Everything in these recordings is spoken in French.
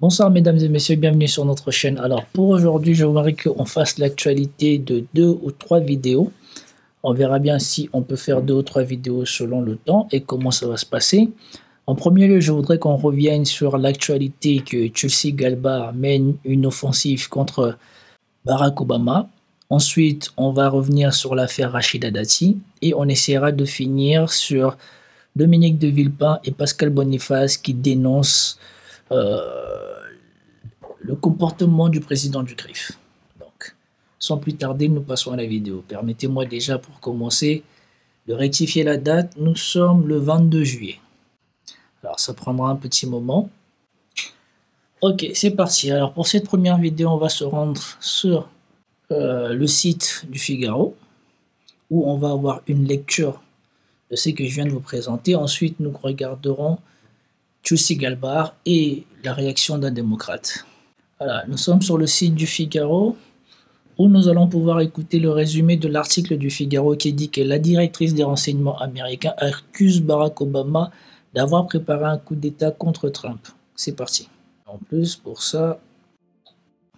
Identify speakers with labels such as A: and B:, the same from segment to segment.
A: Bonsoir mesdames et messieurs, bienvenue sur notre chaîne. Alors pour aujourd'hui, je voudrais qu'on fasse l'actualité de 2 ou 3 vidéos. On verra bien si on peut faire 2 ou 3 vidéos selon le temps et comment ça va se passer. En premier lieu, je voudrais qu'on revienne sur l'actualité que Tulsi Gabbard mène une offensive contre Barack Obama. Ensuite, on va revenir sur l'affaire Rachida Dati et on essaiera de finir sur Dominique de Villepin et Pascal Boniface qui dénoncent le comportement du président du CRIF. Donc, sans plus tarder, nous passons à la vidéo. Permettez-moi déjà pour commencer de rectifier la date. Nous sommes le 22 juillet. Alors, ça prendra un petit moment. Ok, c'est parti. Alors, pour cette première vidéo, on va se rendre sur le site du Figaro, où on va avoir une lecture de ce que je viens de vous présenter. Ensuite, nous regarderons Tulsi Gabbard et la réaction d'un démocrate. Voilà, nous sommes sur le site du Figaro, où nous allons pouvoir écouter le résumé de l'article du Figaro qui dit que la directrice des renseignements américains accuse Barack Obama d'avoir préparé un coup d'État contre Trump. C'est parti. En plus, pour ça,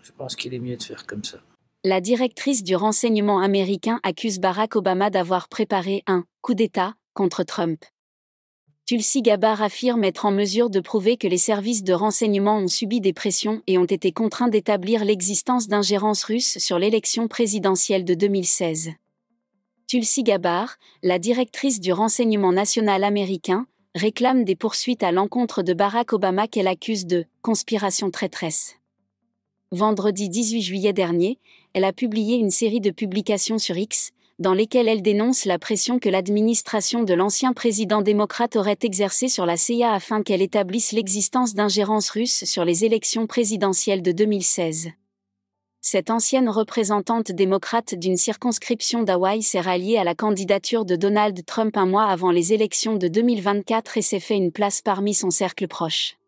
A: je pense qu'il est mieux de faire comme ça.
B: La directrice du renseignement américain accuse Barack Obama d'avoir préparé un « coup d'État » contre Trump. Tulsi Gabbard affirme être en mesure de prouver que les services de renseignement ont subi des pressions et ont été contraints d'établir l'existence d'ingérences russes sur l'élection présidentielle de 2016. Tulsi Gabbard, la directrice du renseignement national américain, réclame des poursuites à l'encontre de Barack Obama qu'elle accuse de « conspiration traîtresse ». Vendredi 18 juillet dernier, elle a publié une série de publications sur X, dans lesquelles elle dénonce la pression que l'administration de l'ancien président démocrate aurait exercée sur la CIA afin qu'elle établisse l'existence d'ingérences russes sur les élections présidentielles de 2016. Cette ancienne représentante démocrate d'une circonscription d'Hawaï s'est ralliée à la candidature de Donald Trump un mois avant les élections de 2024 et s'est fait une place parmi son cercle proche.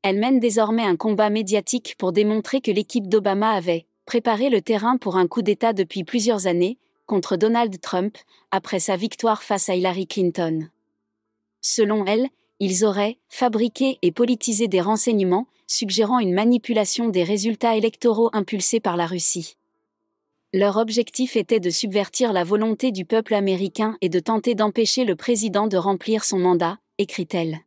B: Elle mène désormais un combat médiatique pour démontrer que l'équipe d'Obama avait préparé le terrain pour un coup d'État depuis plusieurs années, contre Donald Trump, après sa victoire face à Hillary Clinton. Selon elle, ils auraient fabriqué et politisé des renseignements, suggérant une manipulation des résultats électoraux impulsés par la Russie. Leur objectif était de subvertir la volonté du peuple américain et de tenter d'empêcher le président de remplir son mandat, écrit-elle.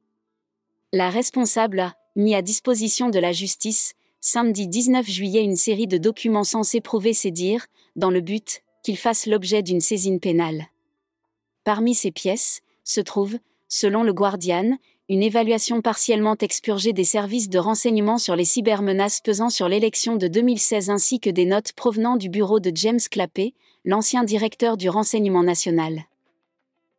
B: La responsable a mis à disposition de la justice, samedi 19 juillet, une série de documents censés prouver ses dires, dans le but qu'ils fassent l'objet d'une saisine pénale. Parmi ces pièces, se trouve, selon le Guardian, une évaluation partiellement expurgée des services de renseignement sur les cybermenaces pesant sur l'élection de 2016 ainsi que des notes provenant du bureau de James Clapper, l'ancien directeur du renseignement national.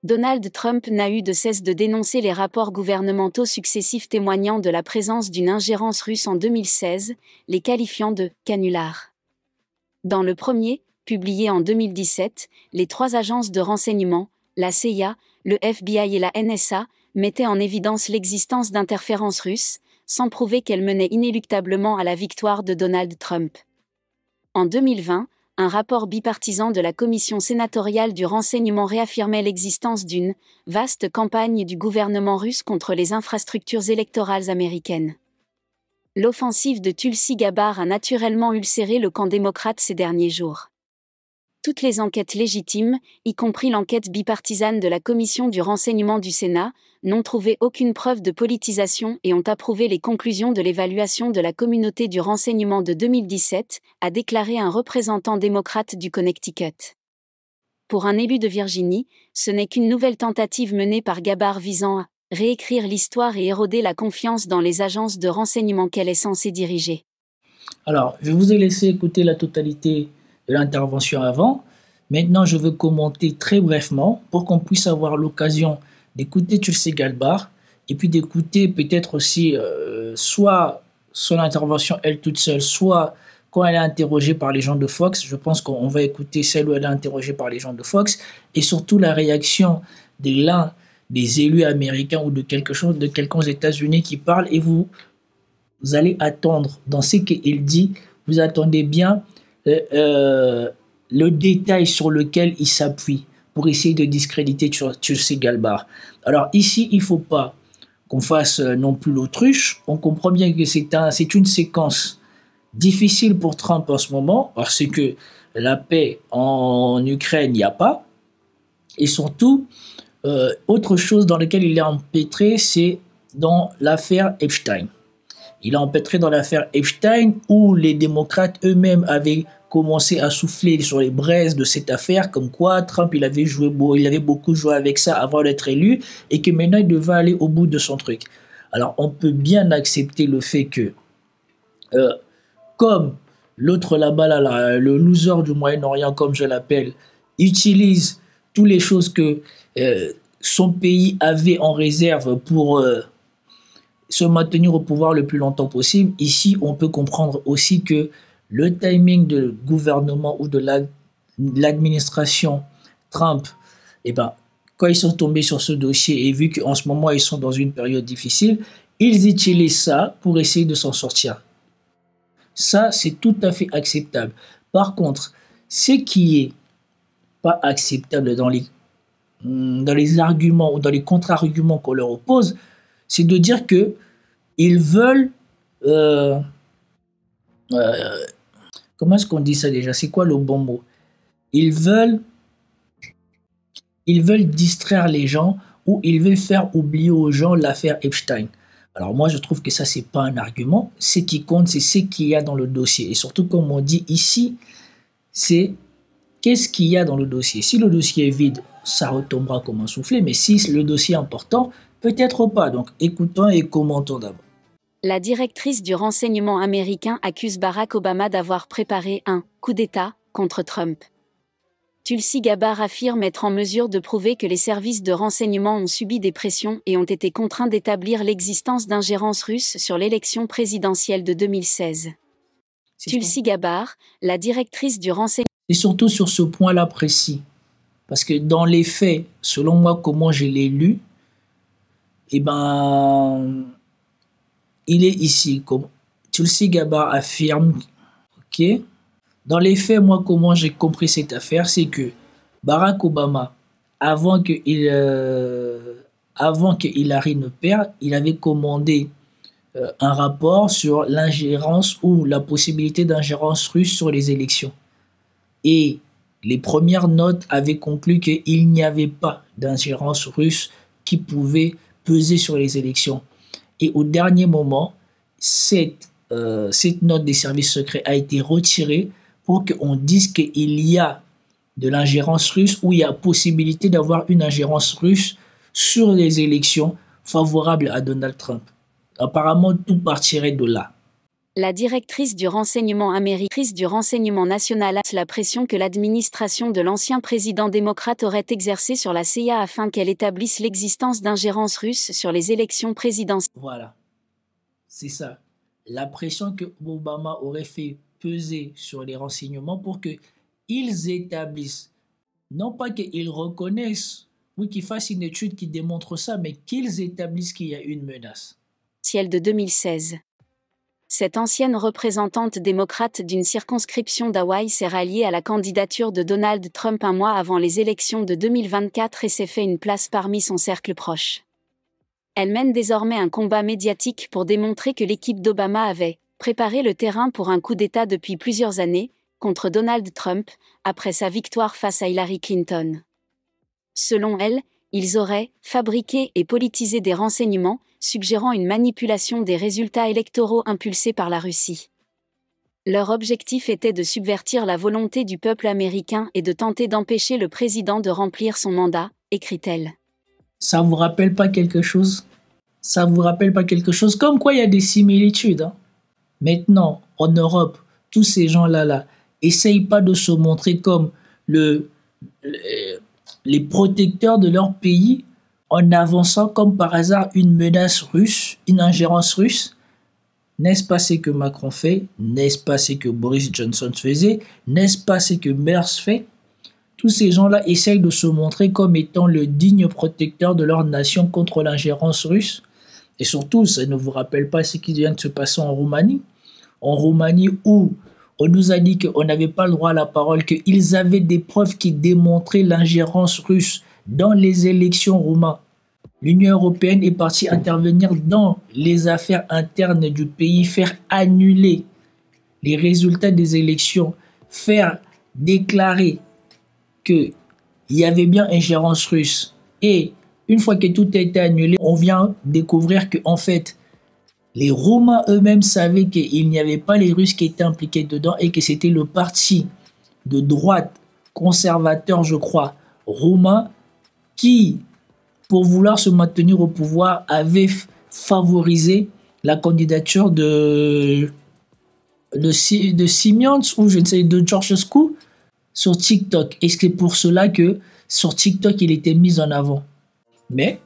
B: Donald Trump n'a eu de cesse de dénoncer les rapports gouvernementaux successifs témoignant de la présence d'une ingérence russe en 2016, les qualifiant de « canulars ». Dans le premier, publié en 2017, les 3 agences de renseignement, la CIA, le FBI et la NSA, mettaient en évidence l'existence d'interférences russes, sans prouver qu'elles menaient inéluctablement à la victoire de Donald Trump. En 2020, un rapport bipartisan de la Commission sénatoriale du renseignement réaffirmait l'existence d'une « vaste campagne du gouvernement russe contre les infrastructures électorales américaines ». L'offensive de Tulsi Gabbard a naturellement ulcéré le camp démocrate ces derniers jours. Toutes les enquêtes légitimes, y compris l'enquête bipartisane de la Commission du renseignement du Sénat, n'ont trouvé aucune preuve de politisation et ont approuvé les conclusions de l'évaluation de la communauté du renseignement de 2017, a déclaré un représentant démocrate du Connecticut. Pour un élu de Virginie, ce n'est qu'une nouvelle tentative menée par Gabbard visant à réécrire l'histoire et éroder la confiance dans les agences de renseignement qu'elle est censée diriger.
A: Alors, je vous ai laissé écouter la totalité de l'intervention avant. Maintenant, je veux commenter très brièvement pour qu'on puisse avoir l'occasion d'écouter Tulsi Gabbard et puis d'écouter peut-être aussi soit son intervention elle toute seule, soit quand elle est interrogée par les gens de Fox. Je pense qu'on va écouter celle où elle est interrogée par les gens de Fox et surtout la réaction de l'un des élus américains ou de quelqu'un aux États-Unis qui parle et vous allez attendre dans ce qu'il dit, vous attendez bien le détail sur lequel il s'appuie pour essayer de discréditer Tulsi Gabbard. Alors ici, il ne faut pas qu'on fasse non plus l'autruche. On comprend bien que c'est une séquence difficile pour Trump en ce moment, parce que la paix en Ukraine, il n'y a pas. Et surtout, autre chose dans laquelle il est empêtré, c'est dans l'affaire Epstein. Il a empêtré dans l'affaire Epstein, où les démocrates eux-mêmes avaient commencé à souffler sur les braises de cette affaire, comme quoi Trump il avait beaucoup joué avec ça avant d'être élu, et que maintenant il devait aller au bout de son truc. Alors on peut bien accepter le fait que, comme l'autre là-bas, le loser du Moyen-Orient, comme je l'appelle, utilise toutes les choses que son pays avait en réserve pour se maintenir au pouvoir le plus longtemps possible. Ici, on peut comprendre aussi que le timing du gouvernement ou de l'administration Trump, eh ben, quand ils sont tombés sur ce dossier et vu qu'en ce moment ils sont dans une période difficile, ils utilisent ça pour essayer de s'en sortir. Ça, c'est tout à fait acceptable. Par contre, ce qui est pas acceptable dans les arguments ou dans les contre-arguments qu'on leur oppose, c'est de dire que ils veulent comment est-ce qu'on dit ça déjà? C'est quoi le bon mot? Ils veulent distraire les gens ou ils veulent faire oublier aux gens l'affaire Epstein. Alors moi, je trouve que ça, c'est pas un argument. Ce qui compte, c'est ce qu'il y a dans le dossier. Et surtout, comme on dit ici, c'est qu'est-ce qu'il y a dans le dossier. Si le dossier est vide, ça retombera comme un soufflet. Mais si le dossier est important, peut-être pas. Donc, écoutons et commentons d'abord.
B: La directrice du renseignement américain accuse Barack Obama d'avoir préparé un « coup d'État » contre Trump. Tulsi Gabbard affirme être en mesure de prouver que les services de renseignement ont subi des pressions et ont été contraints d'établir l'existence d'ingérences russes sur l'élection présidentielle de 2016. Tulsi Gabbard, la directrice du renseignement...
A: Et surtout sur ce point-là précis, parce que dans les faits, selon moi, comment je l'ai lu, eh ben, il est ici, comme Tulsi Gabbard affirme, ok. Dans les faits, moi, comment j'ai compris cette affaire, c'est que Barack Obama, avant que Hillary ne perde, il avait commandé un rapport sur l'ingérence ou la possibilité d'ingérence russe sur les élections. Et les premières notes avaient conclu qu'il n'y avait pas d'ingérence russe qui pouvait peser sur les élections. Et au dernier moment, cette note des services secrets a été retirée pour qu'on dise qu'il y a de l'ingérence russe ou il y a possibilité d'avoir une ingérence russe sur les élections favorables à Donald Trump. Apparemment, tout partirait de là.
B: La directrice du renseignement national a la pression que l'administration de l'ancien président démocrate aurait exercée sur la CIA afin qu'elle établisse l'existence d'ingérence russe sur les élections présidentielles.
A: Voilà, c'est ça. La pression que Obama aurait fait peser sur les renseignements pour qu'ils établissent, non pas qu'ils reconnaissent ou qu'ils fassent une étude qui démontre ça, mais qu'ils établissent qu'il y a une menace.
B: De 2016. Cette ancienne représentante démocrate d'une circonscription d'Hawaï s'est ralliée à la candidature de Donald Trump un mois avant les élections de 2024 et s'est fait une place parmi son cercle proche. Elle mène désormais un combat médiatique pour démontrer que l'équipe d'Obama avait préparé le terrain pour un coup d'État depuis plusieurs années, contre Donald Trump, après sa victoire face à Hillary Clinton. Selon elle, ils auraient fabriqué et politisé des renseignements, suggérant une manipulation des résultats électoraux impulsés par la Russie. Leur objectif était de subvertir la volonté du peuple américain et de tenter d'empêcher le président de remplir son mandat, écrit-elle.
A: Ça vous rappelle pas quelque chose? Ça vous rappelle pas quelque chose? Comme quoi il y a des similitudes, hein? Maintenant, en Europe, tous ces gens-là essayent pas de se montrer comme les protecteurs de leur pays en avançant comme par hasard une menace russe, une ingérence russe. N'est-ce pas ce que Macron fait? N'est-ce pas ce que Boris Johnson faisait? N'est-ce pas ce que Merz fait? Tous ces gens-là essayent de se montrer comme étant le digne protecteur de leur nation contre l'ingérence russe. Et surtout, ça ne vous rappelle pas ce qui vient de se passer en Roumanie? En Roumanie où on nous a dit qu'on n'avait pas le droit à la parole, qu'ils avaient des preuves qui démontraient l'ingérence russe dans les élections roumaines. l'Union européenne est partie intervenir dans les affaires internes du pays, faire annuler les résultats des élections, faire déclarer qu'il y avait bien ingérence russe. Et une fois que tout a été annulé, on vient découvrir qu'en fait, les Roumains eux-mêmes savaient qu'il n'y avait pas les Russes qui étaient impliqués dedans et que c'était le parti de droite conservateur, je crois, roumain, qui, pour vouloir se maintenir au pouvoir, avait favorisé la candidature de Simeons ou je ne sais, de Georgescu sur TikTok. Et c'est pour cela que sur TikTok, il était mis en avant. Mais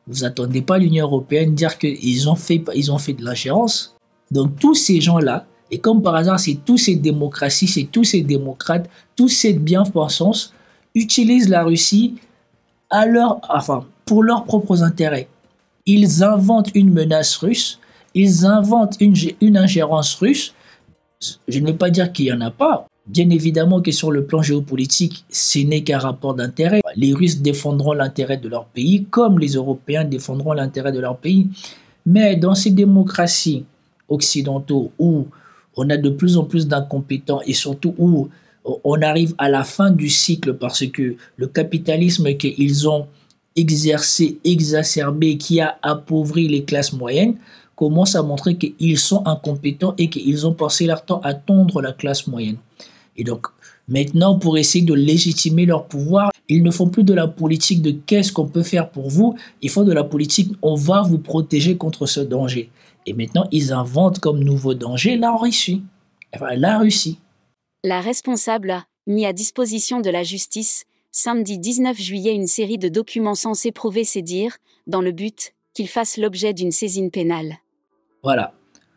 A: vous attendez pas l'Union européenne dire qu'ils ont fait de l'ingérence. Donc tous ces gens-là, et comme par hasard, c'est tous ces démocraties, c'est tous ces démocrates, tous ces bien-pensants utilisent la Russie pour leurs propres intérêts. Ils inventent une menace russe, ils inventent une ingérence russe. Je ne vais pas dire qu'il n'y en a pas. Bien évidemment que sur le plan géopolitique, ce n'est qu'un rapport d'intérêt. Les Russes défendront l'intérêt de leur pays comme les Européens défendront l'intérêt de leur pays. Mais dans ces démocraties occidentaux où on a de plus en plus d'incompétents et surtout où on arrive à la fin du cycle parce que le capitalisme qu'ils ont exercé, exacerbé, qui a appauvri les classes moyennes, commence à montrer qu'ils sont incompétents et qu'ils ont passé leur temps à tondre la classe moyenne. Et donc, maintenant, pour essayer de légitimer leur pouvoir, ils ne font plus de la politique de qu'est-ce qu'on peut faire pour vous, ils font de la politique on va vous protéger contre ce danger. Et maintenant, ils inventent comme nouveau danger la Russie. Enfin, la Russie.
B: La responsable a mis à disposition de la justice, samedi 19 juillet, une série de documents censés prouver ses dires, dans le but qu'ils fassent l'objet d'une saisine pénale.
A: Voilà.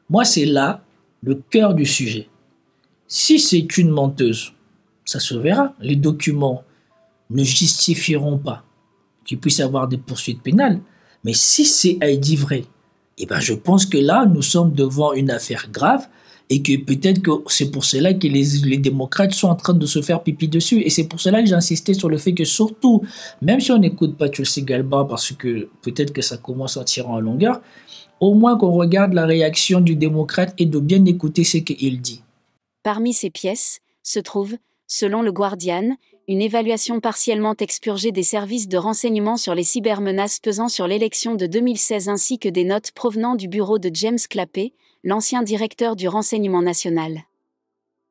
A: Moi, c'est là le cœur du sujet. Si c'est une menteuse, ça se verra. Les documents ne justifieront pas qu'il puisse y avoir des poursuites pénales. Mais si c'est dit vrai, eh ben je pense que là, nous sommes devant une affaire grave et que peut-être que c'est pour cela que les démocrates sont en train de se faire pipi dessus. Et c'est pour cela que j'ai insisté sur le fait que surtout, même si on n'écoute pas Tulsi Gabbard parce que peut-être que ça commence à tirer en longueur, au moins qu'on regarde la réaction du démocrate et de bien écouter ce qu'il dit.
B: Parmi ces pièces se trouve, selon le Guardian, une évaluation partiellement expurgée des services de renseignement sur les cybermenaces pesant sur l'élection de 2016 ainsi que des notes provenant du bureau de James Clapper, l'ancien directeur du renseignement national.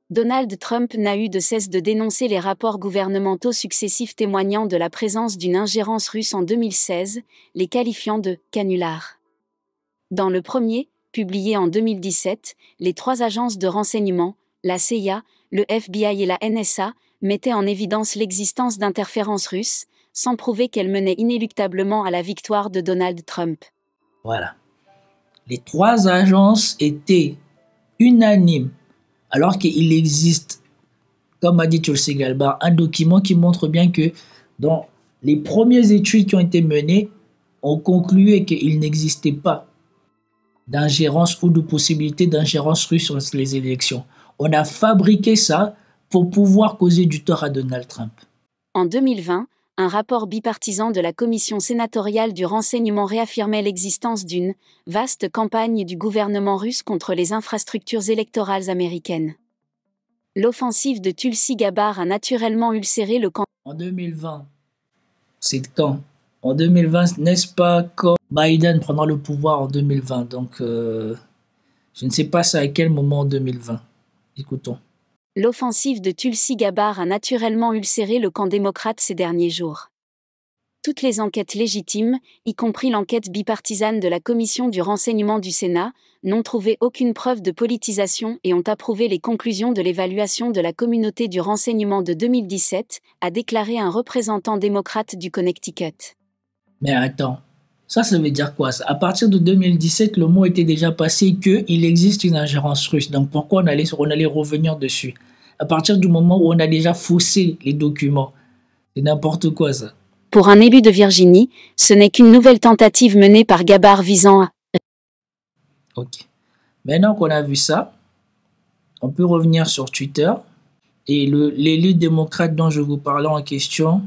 B: Donald Trump n'a eu de cesse de dénoncer les rapports gouvernementaux successifs témoignant de la présence d'une ingérence russe en 2016, les qualifiant de « canulars ». Dans le premier, publié en 2017, les trois agences de renseignement, la CIA, le FBI et la NSA, mettaient en évidence l'existence d'interférences russes, sans prouver qu'elles menaient inéluctablement à la victoire de Donald Trump.
A: Voilà. Les trois agences étaient unanimes, alors qu'il existe, comme a dit Tulsi Gabbard, un document qui montre bien que dans les premières études qui ont été menées, on concluait qu'il n'existait pas d'ingérence ou de possibilité d'ingérence russe sur les élections. On a fabriqué ça pour pouvoir causer du tort à Donald Trump.
B: En 2020, un rapport bipartisan de la Commission sénatoriale du renseignement réaffirmait l'existence d'une « vaste campagne du gouvernement russe contre les infrastructures électorales américaines ». L'offensive de Tulsi Gabbard a naturellement ulcéré le camp.
A: En 2020, c'est quand ? En 2020, n'est-ce pas quand Biden prendra le pouvoir en 2020 ? Donc, je ne sais pas c'est à quel moment en 2020. Écoutons.
B: L'offensive de Tulsi Gabbard a naturellement ulcéré le camp démocrate ces derniers jours. Toutes les enquêtes légitimes, y compris l'enquête bipartisane de la Commission du renseignement du Sénat, n'ont trouvé aucune preuve de politisation et ont approuvé les conclusions de l'évaluation de la communauté du renseignement de 2017, a déclaré un représentant démocrate du Connecticut.
A: Mais attends, ça veut dire quoi ça ? À partir de 2017, le mot était déjà passé qu'il existe une ingérence russe. Donc pourquoi on allait revenir dessus ? À partir du moment où on a déjà faussé les documents. C'est n'importe quoi ça.
B: Pour un élu de Virginie, ce n'est qu'une nouvelle tentative menée par Gabbard visant à...
A: Ok. Maintenant qu'on a vu ça, on peut revenir sur Twitter. Et l'élu démocrate dont je vous parlais en question,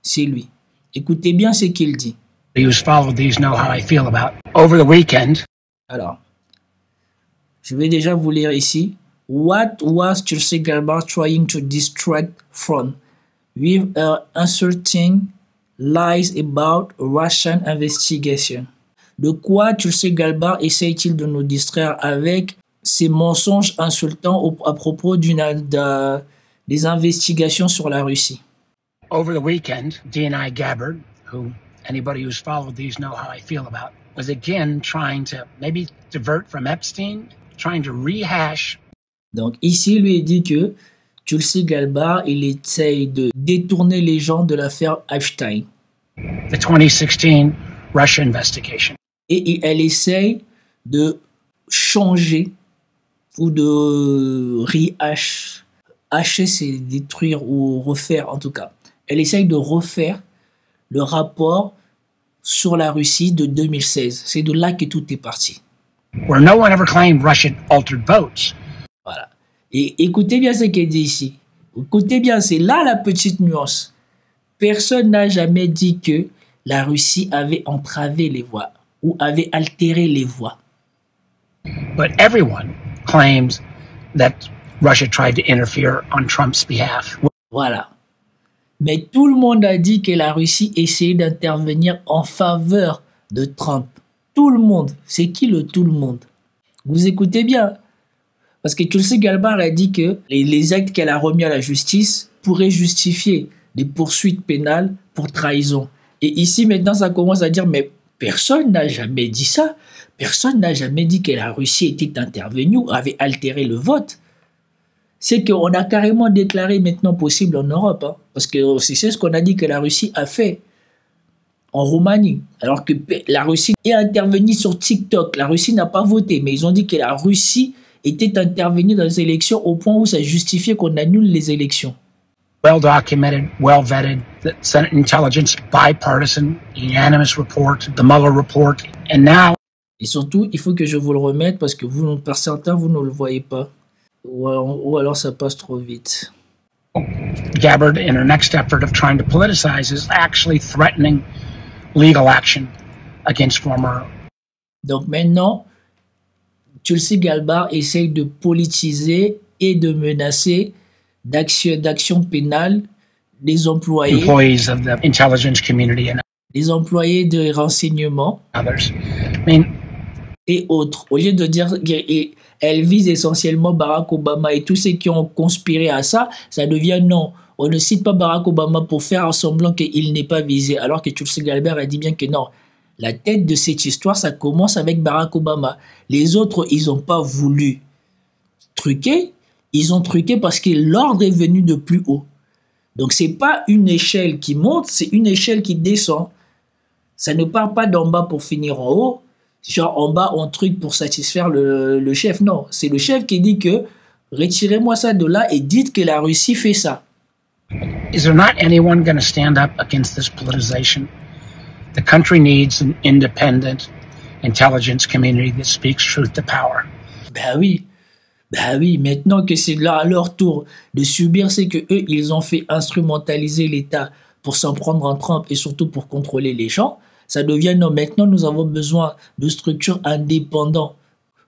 A: c'est lui. Écoutez bien ce qu'il dit.
C: Who's followed these know how I feel about. Over the weekend.
A: Alors, je vais déjà vous lire ici. What was Tulsi Gabbard trying to distract from with her insulting lies about Russian investigation? De quoi Tulsi Gabbard essaye-t-il de nous distraire avec ses mensonges insultants à propos des investigations sur la Russie?
C: Over the weekend, D.N.I. Gabbard, who anybody who's followed these know how I feel about, was again trying to maybe divert from Epstein, trying to rehash.
A: Donc ici, lui, il dit que Tulsi Gabbard, il essaye de détourner les gens de l'affaire Epstein.
C: The 2016 Russia investigation.
A: Et elle essaye de changer ou de hacher, c'est détruire ou refaire en tout cas. Elle essaye de refaire le rapport sur la Russie de 2016. C'est de là que tout est parti.
C: Where no one ever claimed Russia altered votes.
A: Voilà. Et écoutez bien ce qu'elle dit ici. Écoutez bien, c'est là la petite nuance. Personne n'a jamais dit que la Russie avait entravé les voix ou avait altéré les voix.
C: But everyone claims that Russia tried to interfere on Trump's behalf.
A: Voilà. Mais tout le monde a dit que la Russie essayait d'intervenir en faveur de Trump. Tout le monde. C'est qui le tout le monde? Vous écoutez bien. Parce que Tulsi Gabbard a dit que les actes qu'elle a remis à la justice pourraient justifier des poursuites pénales pour trahison. Et ici, maintenant, ça commence à dire, mais personne n'a jamais dit ça. Personne n'a jamais dit que la Russie était intervenue ou avait altéré le vote. C'est qu'on a carrément déclaré maintenant possible en Europe. Hein, parce que c'est ce qu'on a dit que la Russie a fait en Roumanie. Alors que la Russie est intervenue sur TikTok. La Russie n'a pas voté, mais ils ont dit que la Russie était intervenue dans les élections au point où ça justifiait qu'on annule les élections.
C: Well documented, well vetted, the Senate Intelligence bipartisan, unanimous report, the Mueller report, and now.
A: Et surtout, il faut que je vous le remette parce que vous, par certains, vous ne le voyez pas. Ou alors ça passe trop vite.
C: Gabbard, in her next effort of trying to politicize, is actually threatening legal action against former.
A: Donc maintenant, Tulsi Gabbard essaye de politiser et de menacer d'action pénale les employés,
C: employees of the intelligence community and
A: les employés de renseignement
C: others. I mean,
A: et autres. Au lieu de dire elle vise essentiellement Barack Obama et tous ceux qui ont conspiré à ça, ça devient non. On ne cite pas Barack Obama pour faire semblant qu'il n'est pas visé, alors que Tulsi Gabbard a dit bien que non. La tête de cette histoire, ça commence avec Barack Obama. Les autres, ils n'ont pas voulu truquer. Ils ont truqué parce que l'ordre est venu de plus haut. Donc, ce n'est pas une échelle qui monte, c'est une échelle qui descend. Ça ne part pas d'en bas pour finir en haut. Genre, en bas, on truc pour satisfaire le chef. Non, c'est le chef qui dit que retirez-moi ça de là et dites que la Russie fait ça.
C: Is there not anyone going to stand up against this politicization? The country needs an independent intelligence community that speaks truth to power.
A: Ben oui, maintenant que c'est là à leur tour de subir ce que eux ils ont fait instrumentaliser l'État pour s'en prendre en Trump et surtout pour contrôler les gens, ça devient non, maintenant nous avons besoin de structures indépendantes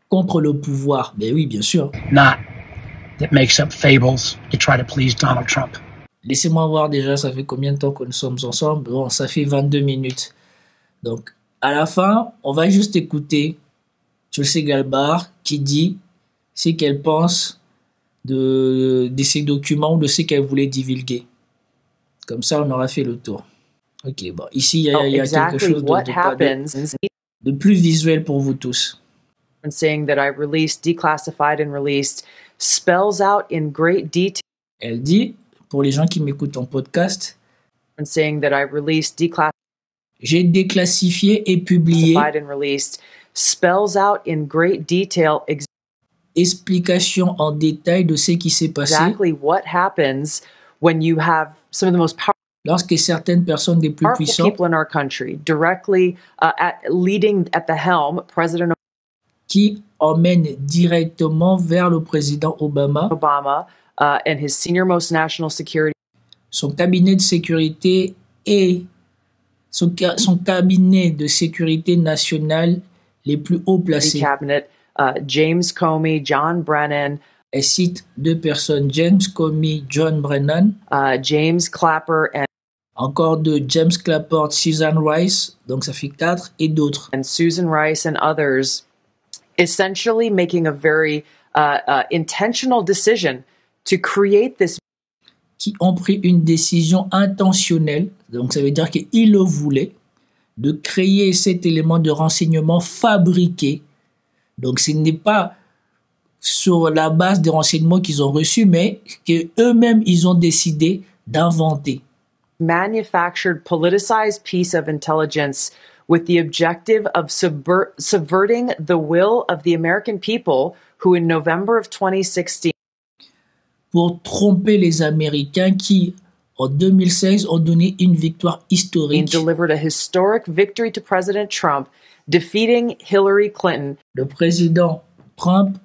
A: contre le pouvoir. Ben oui, bien sûr.
C: Not that makes up fables to try to please Donald Trump.
A: Laissez-moi voir déjà, ça fait combien de temps que nous sommes ensemble? Bon, ça fait 22 minutes. Donc, à la fin, on va juste écouter Tulsi Gabbard qui dit ce qu'elle pense de ces documents ou de ce qu'elle voulait divulguer. Comme ça, on aura fait le tour. Ok, bon, ici, il y a quelque chose de plus visuel pour vous tous.
D: Saying that I released, declassified and released, spells out in great detail.
A: Elle dit, pour les gens qui m'écoutent en podcast,
D: saying that I released, declassified,
A: j'ai déclassifié et publié,
D: and released, spells out in great detail
A: explication en détail de ce qui s'est passé.
D: Exactly what happens when you have some of the most powerful
A: lorsque certaines personnes des plus puissantes
D: people in our country directly leading at the helm, President
A: qui emmènent directement vers le président Obama
D: and his senior most national security,
A: son cabinet de sécurité et son cabinet de sécurité nationale les plus haut placés.
D: Cabinet, James Comey, John Brennan.
A: Elle cite deux personnes, James Comey, John Brennan.
D: James Clapper and
A: encore de James Clapper, Susan Rice, donc ça fait 4, et d'autres.
D: And Susan Rice and others, essentially making a very intentional decision to create this.
A: Qui ont pris une décision intentionnelle, donc ça veut dire qu'ils le voulaient, de créer cet élément de renseignement fabriqué. Donc ce n'est pas sur la base des renseignements qu'ils ont reçus, mais qu'eux-mêmes ils ont décidé d'inventer.
D: Manufactured, politicized piece of intelligence with the objective of subverting the will of the American people who in November of 2016
A: pour tromper les Américains qui en 2016 ont donné une victoire historique.
D: Delivered a historic victory to President Trump, defeating Hillary Clinton.
A: Le président Trump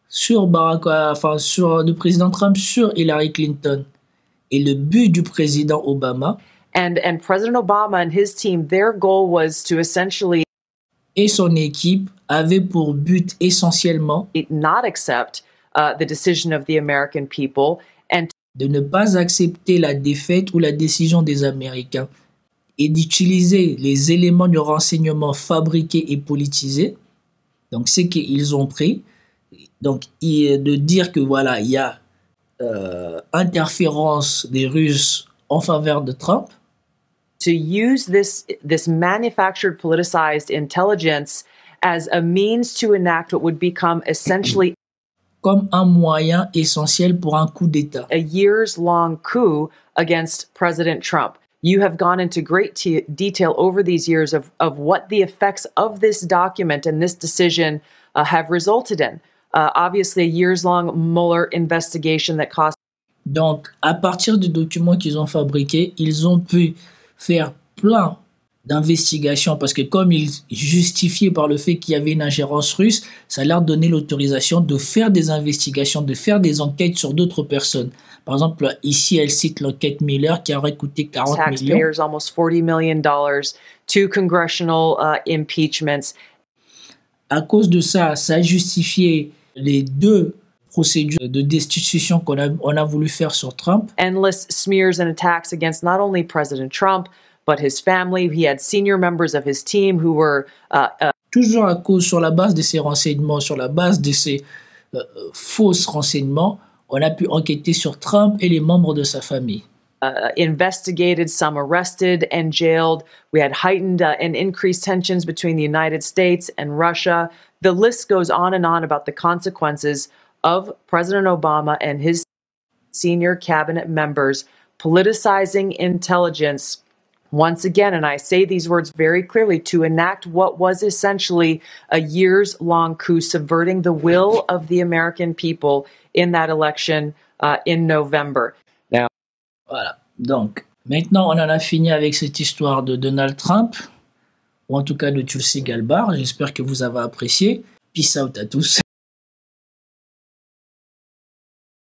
A: sur le président Trump sur Hillary Clinton. Et le but du président Obama
D: and President Obama and his team, their goal was to essentially
A: et son équipe avaient pour but essentiellement
D: not accept the decision of the American people and
A: de ne pas accepter la défaite ou la décision des Américains et d'utiliser les éléments de renseignement fabriqués et politisés. Donc c'est qu'ils ont pris, donc de dire que voilà, il y a interférence des Russes en faveur de Trump.
D: To use this manufactured, politicized intelligence as a means to enact what would become essentially
A: comme un moyen essentiel pour un coup d'État.
D: A years-long coup against President Trump. You have gone into great detail over these years of what the effects of this document and this decision have resulted in. Obviously, a years-long Mueller investigation that cost.
A: Donc, à partir des documents qu'ils ont fabriqués, ils ont pu faire plein d'investigations parce que comme ils justifiaient par le fait qu'il y avait une ingérence russe, ça leur donnait l'autorisation de faire des investigations, de faire des enquêtes sur d'autres personnes. Par exemple, ici, elle cite l'enquête Miller qui aurait coûté 40 millions.
D: Taxpayers, almost $40 million, 2 congressional impeachments.
A: À cause de ça, ça a justifié les 2 procédures de destitution qu'on a voulu faire sur Trump.
D: Endless smears and attacks against not only President Trump, but his family. He had senior members of his team who were...
A: Toujours à cause, sur la base de ces renseignements, sur la base de ces faux renseignements, on a pu enquêter sur Trump et les membres de sa famille.
D: Investigated, some arrested and jailed. We had heightened and increased tensions between the United States and Russia. The list goes on about the consequences of President Obama and his senior cabinet members politicizing intelligence once again, and I say these words very clearly, to enact what was essentially a years-long coup, subverting the will of the American people in that election in November. Now,
A: voilà. Donc, maintenant, on en a fini avec cette histoire de Donald Trump, ou en tout cas de Tulsi Gabbard. J'espère que vous avez apprécié. Peace out à tous.